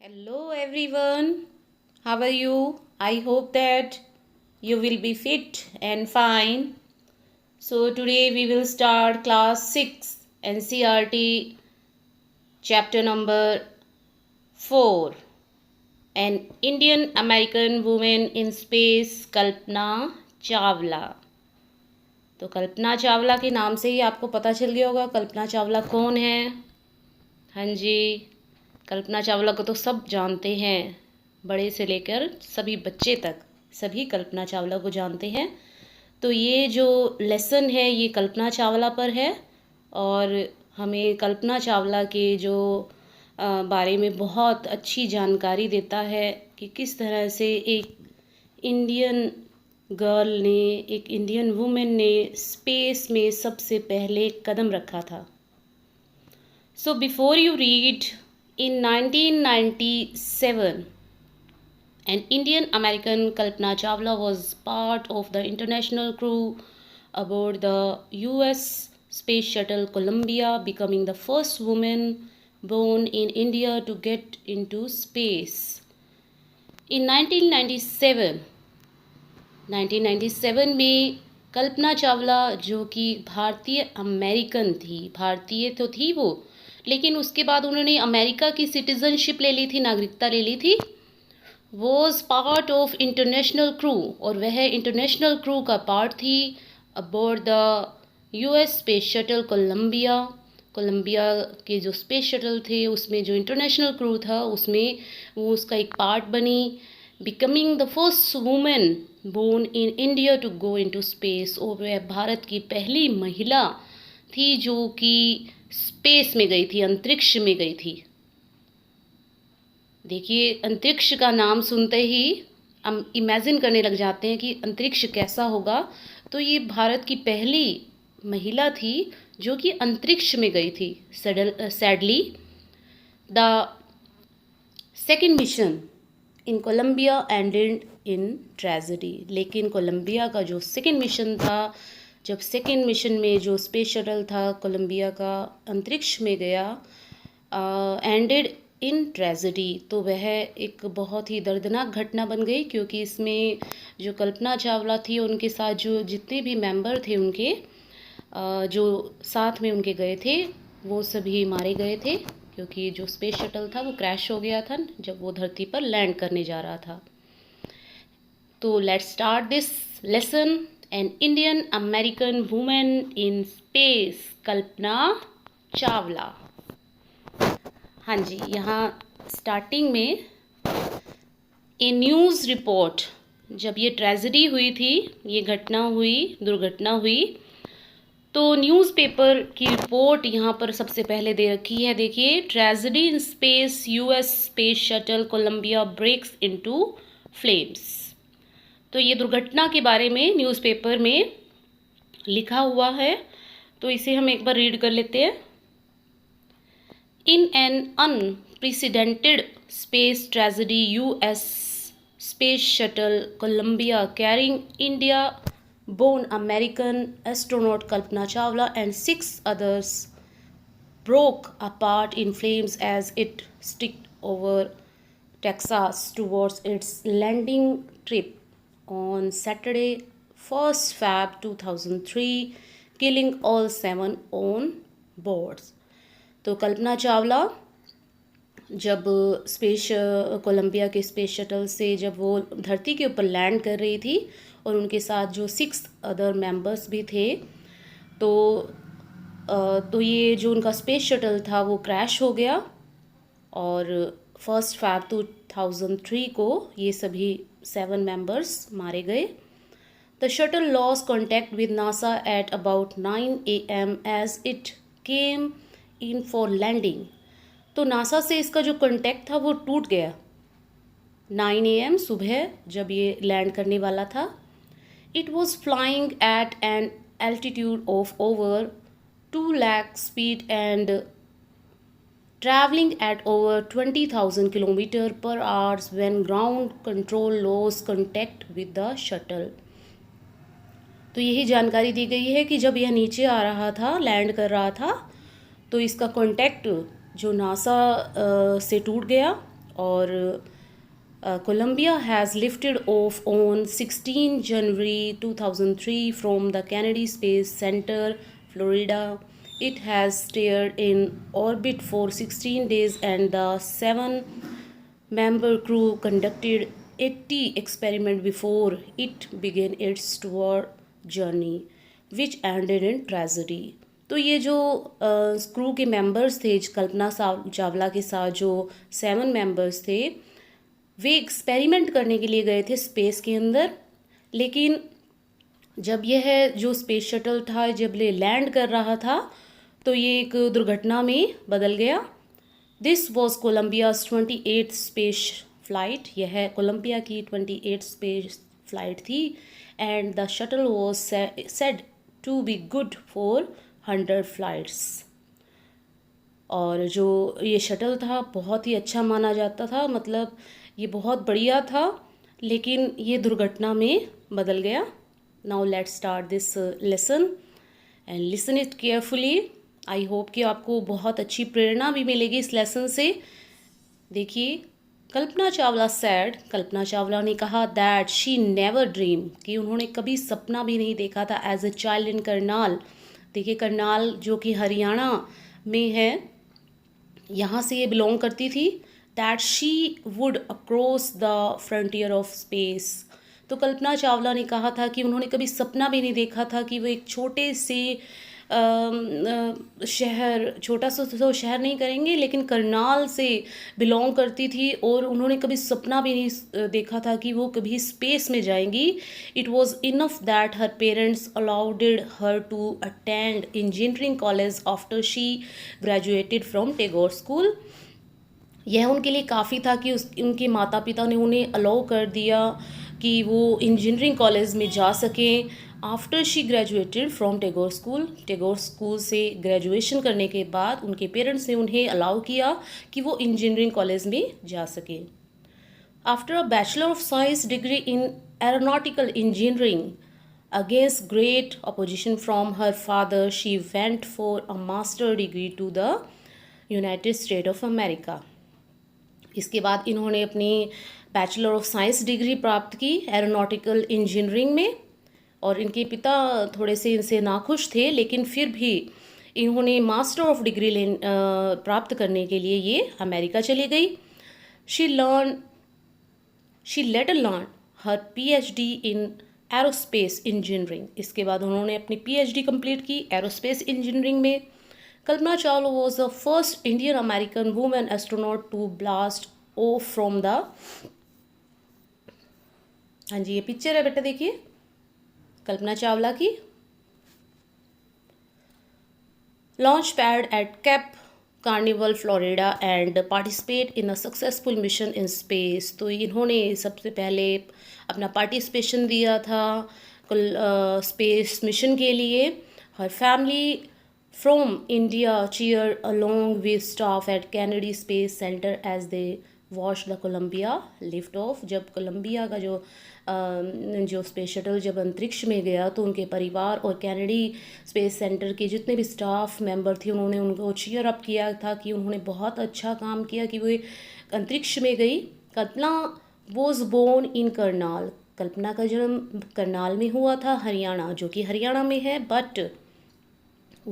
Hello everyone, how are you? I hope that you will be fit and fine. So today we will start class 6 NCERT chapter number 4, an Indian American woman in space, Kalpana Chawla. तो कल्पना चावला के नाम से ही आपको पता चल गया होगा कल्पना चावला कौन है। हाँ जी, कल्पना चावला को तो सब जानते हैं, बड़े से लेकर सभी बच्चे तक सभी कल्पना चावला को जानते हैं। तो ये जो लेसन है ये कल्पना चावला पर है और हमें कल्पना चावला के जो बारे में बहुत अच्छी जानकारी देता है कि किस तरह से एक इंडियन गर्ल ने, एक इंडियन वुमेन ने स्पेस में सबसे पहले कदम रखा था। So before you read, in 1997, an Indian American Kalpana Chawla was part of the international crew aboard the US Space Shuttle Columbia, becoming the first woman born in India to get into space. In 1997 में कल्पना चावला जो कि भारतीय American थी, भारतीय तो थी वो, लेकिन उसके बाद उन्होंने अमेरिका की सिटीजनशिप ले ली थी, नागरिकता ले ली थी। Was part of international crew, और वह इंटरनेशनल क्रू का पार्ट थी aboard the US space shuttle Columbia. Columbia के जो स्पेस शटल थे उसमें जो इंटरनेशनल क्रू था उसमें वो उसका एक पार्ट बनी, becoming the first women born in India to go into space. और वह भारत की पहली महिला थी जो कि स्पेस में गई थी, अंतरिक्ष में गई थी। देखिए, अंतरिक्ष का नाम सुनते ही हम इमेजिन करने लग जाते हैं कि अंतरिक्ष कैसा होगा। तो ये भारत की पहली महिला थी जो कि अंतरिक्ष में गई थी। Sadly the second mission in Columbia ended in tragedy. लेकिन कोलंबिया का जो सेकेंड मिशन था, जब सेकेंड मिशन में जो स्पेस शटल था कोलंबिया का अंतरिक्ष में गया, एंडेड इन ट्रेजेडी, तो वह एक बहुत ही दर्दनाक घटना बन गई, क्योंकि इसमें जो कल्पना चावला थी उनके साथ जो जितने भी मेंबर थे उनके जो साथ में उनके गए थे वो सभी मारे गए थे, क्योंकि जो स्पेस शटल था वो क्रैश हो गया था जब वो धरती पर लैंड करने जा रहा था। तो let's start this lesson, an Indian American women in space, Kalpana Chawla. हाँ जी, यहाँ स्टार्टिंग में ए न्यूज़ रिपोर्ट, जब ये ट्रेजेडी हुई थी, ये घटना हुई, दुर्घटना हुई, तो न्यूज़पेपर की रिपोर्ट यहाँ पर सबसे पहले दे रखी है। देखिए, tragedy in space, US space shuttle Columbia breaks into flames. तो ये दुर्घटना के बारे में न्यूज़पेपर में लिखा हुआ है, तो इसे हम एक बार रीड कर लेते हैं। In an unprecedented space tragedy, U.S. Space Shuttle Columbia carrying India-born American astronaut Kalpana Chawla and 6 others broke apart in flames as it streaked over Texas towards its landing trip on Saturday, 1st Feb 2003, killing all 7 on board. तो कल्पना चावला जब space Colombia के space shuttle से जब वो धरती के ऊपर land कर रही थी और उनके साथ जो 6 अदर मेंबर्स भी थे, तो ये जो उनका स्पेस शटल था वो क्रैश हो गया और 1st Feb 2003 को ये सभी 7 मेंबर्स मारे गए। The shuttle lost contact with NASA at about 9 AM as it came in for landing. तो नासा से इसका जो कॉन्टैक्ट था वो टूट गया 9 AM सुबह जब ये लैंड करने वाला था। It was flying eight an altitude of over 2 lakh speed and travelling eight over 20,000 kilometre पर hours when ground control loss contact with the shuttle. तो यही जानकारी दी गई है कि जब यह नीचे आ रहा था, लैंड कर रहा था, तो इसका कॉन्टैक्ट जो नासा से टूट गया और Columbia has lifted off on 16 January 2003 from the Kennedy Space Center, Florida. It has stayed in orbit for 16 days, and the seven-member crew conducted 80 experiments before it began its tour journey, which ended in tragedy. तो ये जो crew के members थे, कल्पना चावला के साथ जो 7 members थे, वे experiment करने के लिए गए थे स्पेस के अंदर। लेकिन जब यह जो स्पेस शटल था, जब ये लैंड कर रहा था, तो ये एक दुर्घटना में बदल गया। This was Columbia's 28th space flight. यह कोलंबिया की 28th स्पेस फ्लाइट थी। And the shuttle was said to be good for 100 flights. और जो ये शटल था बहुत ही अच्छा माना जाता था, मतलब ये बहुत बढ़िया था, लेकिन ये दुर्घटना में बदल गया। Now let's start this lesson and listen it carefully. I hope कि आपको बहुत अच्छी प्रेरणा भी मिलेगी इस लेसन से। देखिए, कल्पना चावला सैड, कल्पना चावला ने कहा दैट शी नेवर ड्रीम, कि उन्होंने कभी सपना भी नहीं देखा था as a child in Karnal. देखिए, करनाल जो कि हरियाणा में है, यहाँ से ये बिलोंग करती थी। That she would across the frontier of space. तो कल्पना चावला ने कहा था कि उन्होंने कभी सपना भी नहीं देखा था कि वो एक छोटे से शहर, छोटा सा तो शहर नहीं करेंगे, लेकिन करनाल से बिलोंग करती थी, और उन्होंने कभी सपना भी नहीं देखा था कि वो कभी स्पेस में जाएंगी। It was enough that her parents allowed her to attend engineering college after she graduated from Tagore school. यह उनके लिए काफ़ी था कि उनके माता पिता ने उन्हें अलाउ कर दिया कि वो इंजीनियरिंग कॉलेज में जा सकें। After she graduated from Tagore school से ग्रेजुएशन करने के बाद उनके पेरेंट्स ने उन्हें अलाउ किया कि वो इंजीनियरिंग कॉलेज में जा सकें। After a bachelor of science degree in aeronautical engineering against great opposition from her father, she went for a master degree to the United State of America. इसके बाद इन्होंने अपनी बैचलर ऑफ साइंस डिग्री प्राप्त की aeronautical engineering में, और इनके पिता थोड़े से इनसे नाखुश थे, लेकिन फिर भी इन्होंने मास्टर ऑफ डिग्री प्राप्त करने के लिए ये अमेरिका चली गई। She later learn her PhD in aerospace engineering. इसके बाद उन्होंने अपनी पीएचडी कंप्लीट की एरोस्पेस इंजीनियरिंग में। Kalpana Chawla was the first Indian American woman astronaut to blast off from the, हाँ जी, ये पिक्चर है बेटा, देखिए कल्पना चावला की। Launch pad at Cape Canaveral Florida and participate in a successful mission in space. तो इन्होंने सबसे पहले अपना पार्टिसिपेशन दिया था स्पेस मिशन के लिए। हर family from India cheered along with staff at Kennedy Space Center as they watched the Columbia lift off। जब कोलंबिया का जो स्पेस शटल जब अंतरिक्ष में गया, तो उनके परिवार और कैनेडी स्पेस सेंटर के जितने भी स्टाफ मेंबर थे, उन्होंने उनको चीयर अप किया था कि उन्होंने बहुत अच्छा काम किया कि वो अंतरिक्ष में गई। कल्पना वॉज बोर्न इन करनाल। कल्पना का जन्म करनाल में हुआ था, हरियाणा, जो कि हरियाणा में है, but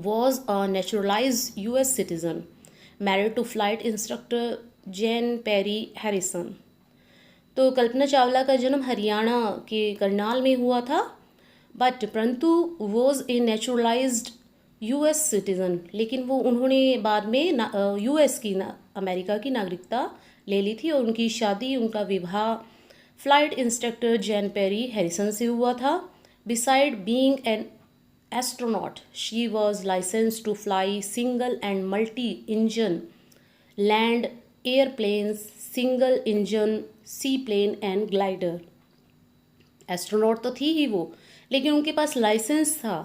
was a naturalized US citizen, married to flight instructor Jean Pierre Harrison. तो कल्पना चावला का जन्म हरियाणा के करनाल में हुआ था, बट परंतु was a naturalised US citizen, लेकिन वो उन्होंने बाद में यूएस की अमेरिका की नागरिकता ले ली थी, और उनकी शादी, उनका विवाह flight instructor Jean Pierre Harrison से हुआ था। Besides being an astronaut, she was licensed to fly single and multi-engine land airplanes, single engine seaplane and glider। Astronaut तो थी ही वो, लेकिन उनके पास लाइसेंस था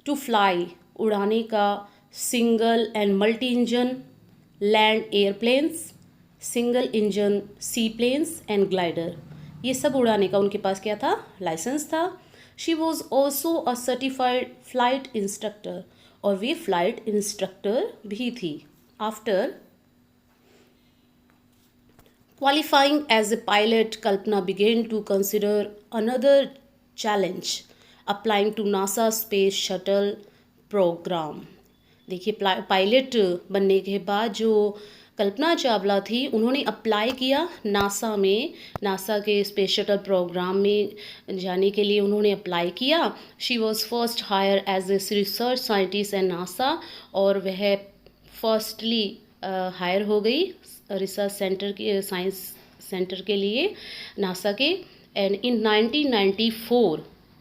टू फ्लाई, उड़ाने का, single and multi engine land airplanes, single engine seaplanes and glider, ये सब उड़ाने का उनके पास क्या था, लाइसेंस था। She was also a certified flight instructor, और वे फ्लाइट इंस्ट्रक्टर भी थी। After Qualifying as a pilot, Kalpana began to consider another challenge, applying to NASA Space Shuttle program. देखिए पायलट बनने के बाद जो कल्पना चावला थी उन्होंने अप्लाई किया नासा में, नासा के स्पेस शटल प्रोग्राम में जाने के लिए उन्होंने अप्लाई किया। She was first hire as a research scientist and NASA, और वह फर्स्टली हायर हो गई रिसर्च सेंटर के साइंस सेंटर के लिए नासा के। And in 1994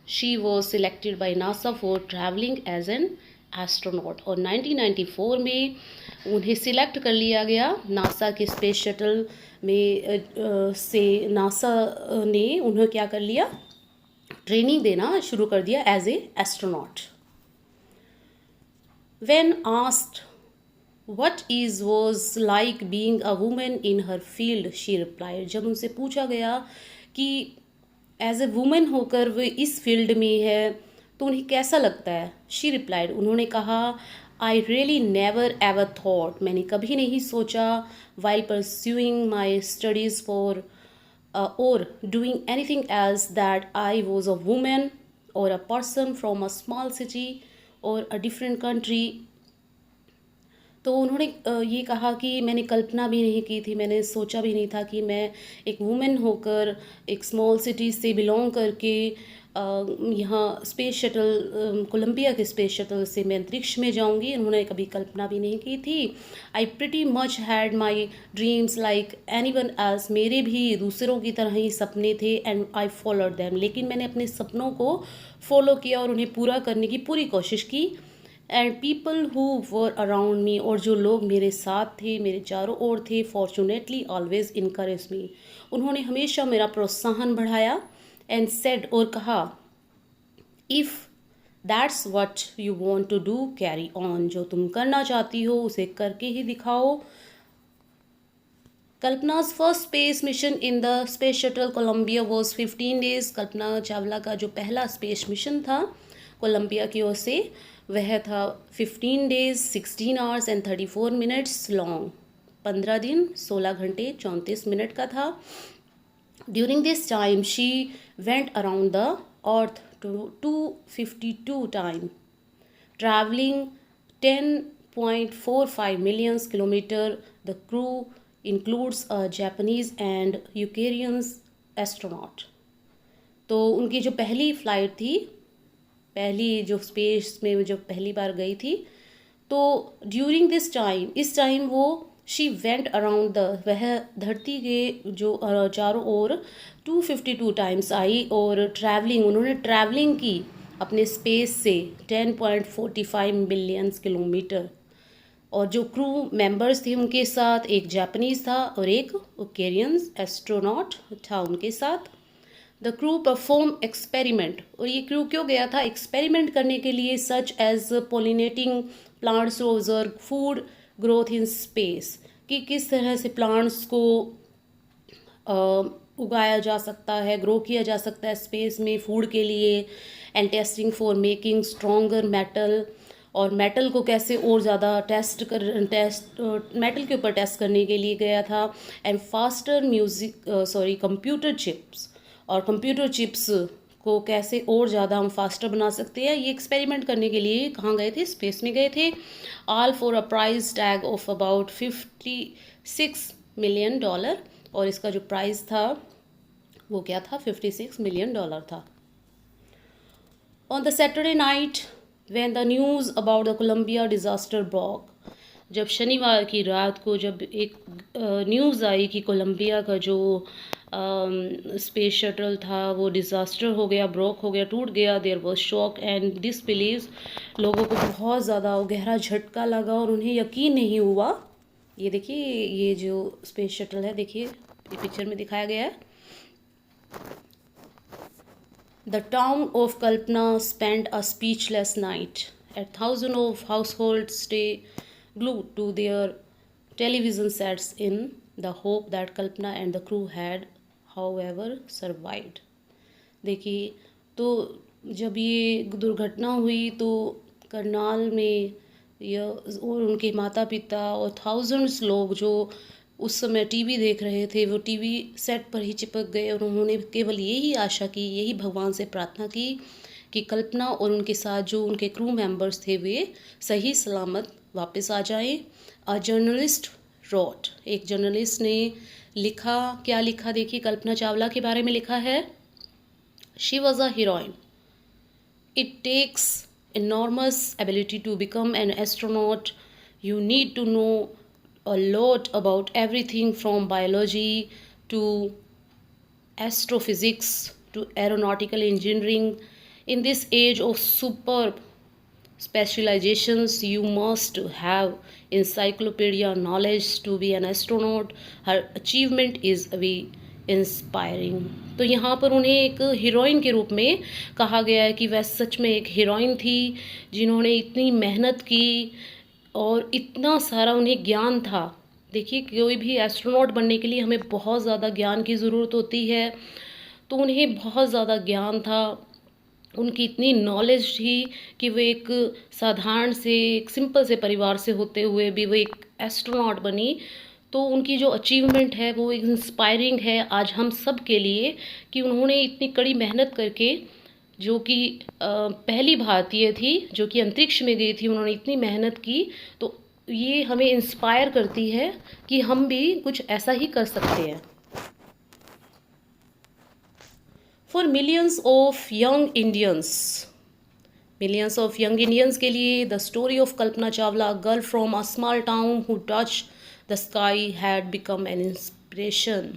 she was selected by NASA for travelling as an astronaut, और 1994 में उन्हें सिलेक्ट कर लिया गया नासा के स्पेस शटल में से नासा ने उन्हें क्या कर लिया, ट्रेनिंग देना शुरू कर दिया as a astronaut. When asked What is was like being a woman in her field, she replied. जब उनसे पूछा गया कि एज ए वुमेन होकर वो इस फील्ड में है तो उन्हें कैसा लगता है, शी रिप्लाइड, उन्होंने कहा, I really never ever thought, मैंने कभी नहीं सोचा, while pursuing my studies for और doing anything else, that I was a women और a person from a small city और अ डिफरेंट कंट्री। तो उन्होंने ये कहा कि मैंने कल्पना भी नहीं की थी, मैंने सोचा भी नहीं था कि मैं एक वुमेन होकर एक स्मॉल सिटी से बिलोंग करके यहाँ स्पेस शटल कोलंबिया के स्पेस शटल से मैं अंतरिक्ष में जाऊँगी, उन्होंने कभी कल्पना भी नहीं की थी। आई pretty much had my dreams like any one else, मेरे भी दूसरों की तरह ही सपने थे, एंड आई फॉलोड दैम, लेकिन मैंने अपने सपनों को फॉलो किया और उन्हें पूरा करने की पूरी कोशिश की। And people who were around me, और जो लोग मेरे साथ थे, मेरे चारों ओर थे, फॉर्चुनेटली ऑलवेज इनकरेज मी, उन्होंने हमेशा मेरा प्रोत्साहन बढ़ाया। एंड सेड, और कहा, if that's what you want to do carry on, जो तुम करना चाहती हो उसे करके ही दिखाओ। Kalpana's first space mission in the space shuttle Columbia was 15 days। Kalpana Chawla का जो पहला स्पेस मिशन था कोलंबिया की ओर से वह था 15 days 16 hours and 34 minutes long, 15 दिन 16 घंटे 34 मिनट का था। During this time she went around the earth 252 time, travelling 10.45 million kilometer। The crew includes a Japanese and Ukrainian astronaut। तो उनकी जो पहली फ्लाइट थी, पहली जो स्पेस में जो पहली बार गई थी, तो ड्यूरिंग दिस टाइम, इस टाइम वो शी वेंट अराउंड द, वह धरती के जो चारों ओर 252 टाइम्स आई, और ट्रैवलिंग, उन्होंने ट्रैवलिंग की अपने स्पेस से 10.45 मिलियन किलोमीटर। और जो क्रू मेंबर्स थे उनके साथ एक जापानीज़ था और एक यूक्रेनियन एस्ट्रोनॉट था उनके साथ। द क्रू परफॉर्म एक्सपेरिमेंट, और ये क्रू क्यों गया था, एक्सपेरिमेंट करने के लिए, such as pollinating plants to observe food growth in space, कि किस तरह से प्लांट्स को उगाया जा सकता है, ग्रो किया जा सकता है स्पेस में फूड के लिए। And testing for making stronger metal, और मेटल को कैसे और ज़्यादा मेटल के ऊपर टेस्ट करने के लिए गया था। एंड फास्टर कंप्यूटर चिप्स, और कंप्यूटर चिप्स को कैसे और ज़्यादा हम फास्टर बना सकते हैं, ये एक्सपेरिमेंट करने के लिए कहाँ गए थे, स्पेस में गए थे। All for a price tag of about $56 million, और इसका जो प्राइस था वो क्या था, $56 मिलियन था। On the Saturday night when the news about the Columbia disaster broke, जब शनिवार की रात को जब एक न्यूज़ आई कि कोलंबिया का जो स्पेस शटल था वो डिज़ास्टर हो गया, ब्रोक हो गया, टूट गया, there was shock and disbelieve, लोगों को बहुत ज़्यादा गहरा झटका लगा और उन्हें यकीन नहीं हुआ। ये देखिए, ये जो स्पेस शटल है, देखिए ये पिक्चर में दिखाया गया है। The town of Kalpana spent a speechless night. Thousands of households stay glued to their television sets in the hope that Kalpana and the crew had, however, survived. देखिए, तो जब ये दुर्घटना हुई तो करनाल में यह और उनके माता पिता और थाउजेंड्स लोग जो उस समय टीवी देख रहे थे, वो टीवी सेट पर ही चिपक गए और उन्होंने केवल यही आशा की, यही भगवान से प्रार्थना की कि कल्पना और उनके साथ जो उनके क्रू मेंबर्स थे वे सही सलामत वापस आ जाएं। अ जर्नलिस्ट रॉट, एक जर्नलिस्ट ने लिखा, क्या लिखा देखिए, कल्पना चावला के बारे में लिखा है, she was a heroine, it takes enormous ability to become an astronaut. You need to know a lot about everything from biology to astrophysics to aeronautical engineering. In this age of superb specializations, you must have encyclopedia knowledge to be an astronaut. Her achievement is very inspiring. तो यहाँ पर उन्हें एक heroine के रूप में कहा गया है कि वह सच में एक हीरोइन थी जिन्होंने इतनी मेहनत की और इतना सारा उन्हें ज्ञान था। देखिए, कोई भी एस्ट्रोनॉट बनने के लिए हमें बहुत ज़्यादा ज्ञान की ज़रूरत होती है, तो उन्हें बहुत ज़्यादा ज्ञान था, उनकी इतनी नॉलेज थी कि वो एक साधारण से, एक सिंपल से परिवार से होते हुए भी वो एक एस्ट्रोनॉट बनी। तो उनकी जो अचीवमेंट है वो इंस्पायरिंग है आज हम सब के लिए कि उन्होंने इतनी कड़ी मेहनत करके, जो कि पहली भारतीय थी जो कि अंतरिक्ष में गई थी, उन्होंने इतनी मेहनत की, तो ये हमें इंस्पायर करती है कि हम भी कुछ ऐसा ही कर सकते हैं। For millions of young Indians के लिए the story of Kalpana Chawla, girl from a small town who touch the sky, had become an inspiration.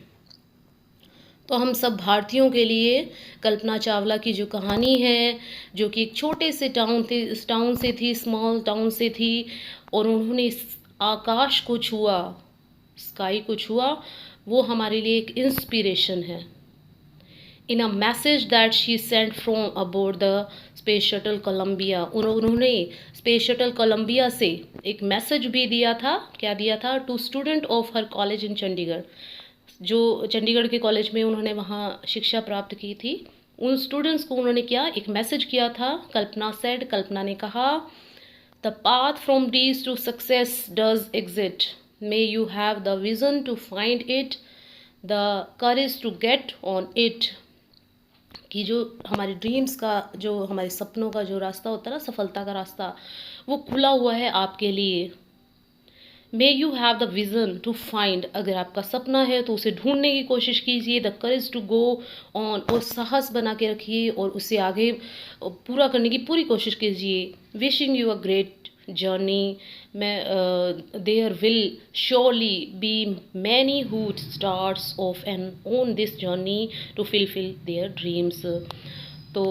तो हम सब भारतीयों के लिए कल्पना चावला की जो कहानी है, जो कि एक छोटे से टाउन से थी, स्मॉल टाउन से थी, और उन्होंने आकाश को छुआ, स्काई को छुआ, वो हमारे लिए एक इंस्पिरेशन है। In a message that she sent from aboard the space shuttle Columbia, उन्होंने स्पेस शटल कोलंबिया से एक मैसेज भी दिया था। क्या दिया था? To student of her college in Chandigarh, जो चंडीगढ़ के कॉलेज में उन्होंने वहाँ शिक्षा प्राप्त की थी, उन स्टूडेंट्स को उन्होंने क्या एक मैसेज किया था। कल्पना सेड, कल्पना ने कहा, the path from dreams to success does exist, may you have the vision to find it, the courage to get on it. कि जो हमारे ड्रीम्स का, जो हमारे सपनों का जो रास्ता होता है ना, सफलता का रास्ता, वो खुला हुआ है आपके लिए। May you have the vision to find, अगर आपका सपना है तो उसे ढूंढने की कोशिश कीजिए। The courage to go on, और साहस बना के रखिए और उसे आगे पूरा करने की पूरी कोशिश कीजिए। Wishing you a great journey, there will surely be many who starts off and on this journey to fulfill their dreams। तो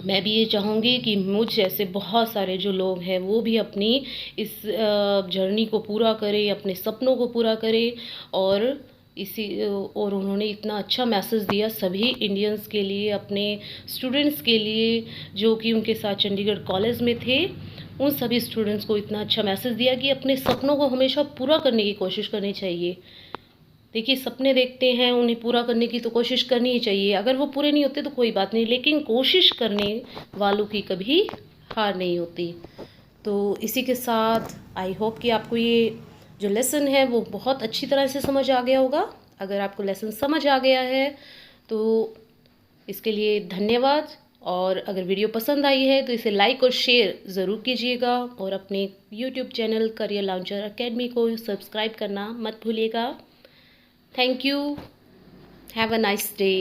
मैं भी ये चाहूँगी कि मुझ जैसे बहुत सारे जो लोग हैं वो भी अपनी इस जर्नी को पूरा करें, अपने सपनों को पूरा करें। और उन्होंने इतना अच्छा मैसेज दिया सभी इंडियंस के लिए, अपने स्टूडेंट्स के लिए जो कि उनके साथ चंडीगढ़ कॉलेज में थे, उन सभी स्टूडेंट्स को इतना अच्छा मैसेज दिया कि अपने सपनों को हमेशा पूरा करने की कोशिश करनी चाहिए। देखिए, सपने देखते हैं, उन्हें पूरा करने की तो कोशिश करनी ही चाहिए। अगर वो पूरे नहीं होते तो कोई बात नहीं, लेकिन कोशिश करने वालों की कभी हार नहीं होती। तो इसी के साथ आई होप कि आपको ये जो लेसन है वो बहुत अच्छी तरह से समझ आ गया होगा। अगर आपको लेसन समझ आ गया है तो इसके लिए धन्यवाद, और अगर वीडियो पसंद आई है तो इसे लाइक और शेयर ज़रूर कीजिएगा, और अपने YouTube channel career launcher academy को सब्सक्राइब करना मत भूलिएगा। Thank you, have a nice day.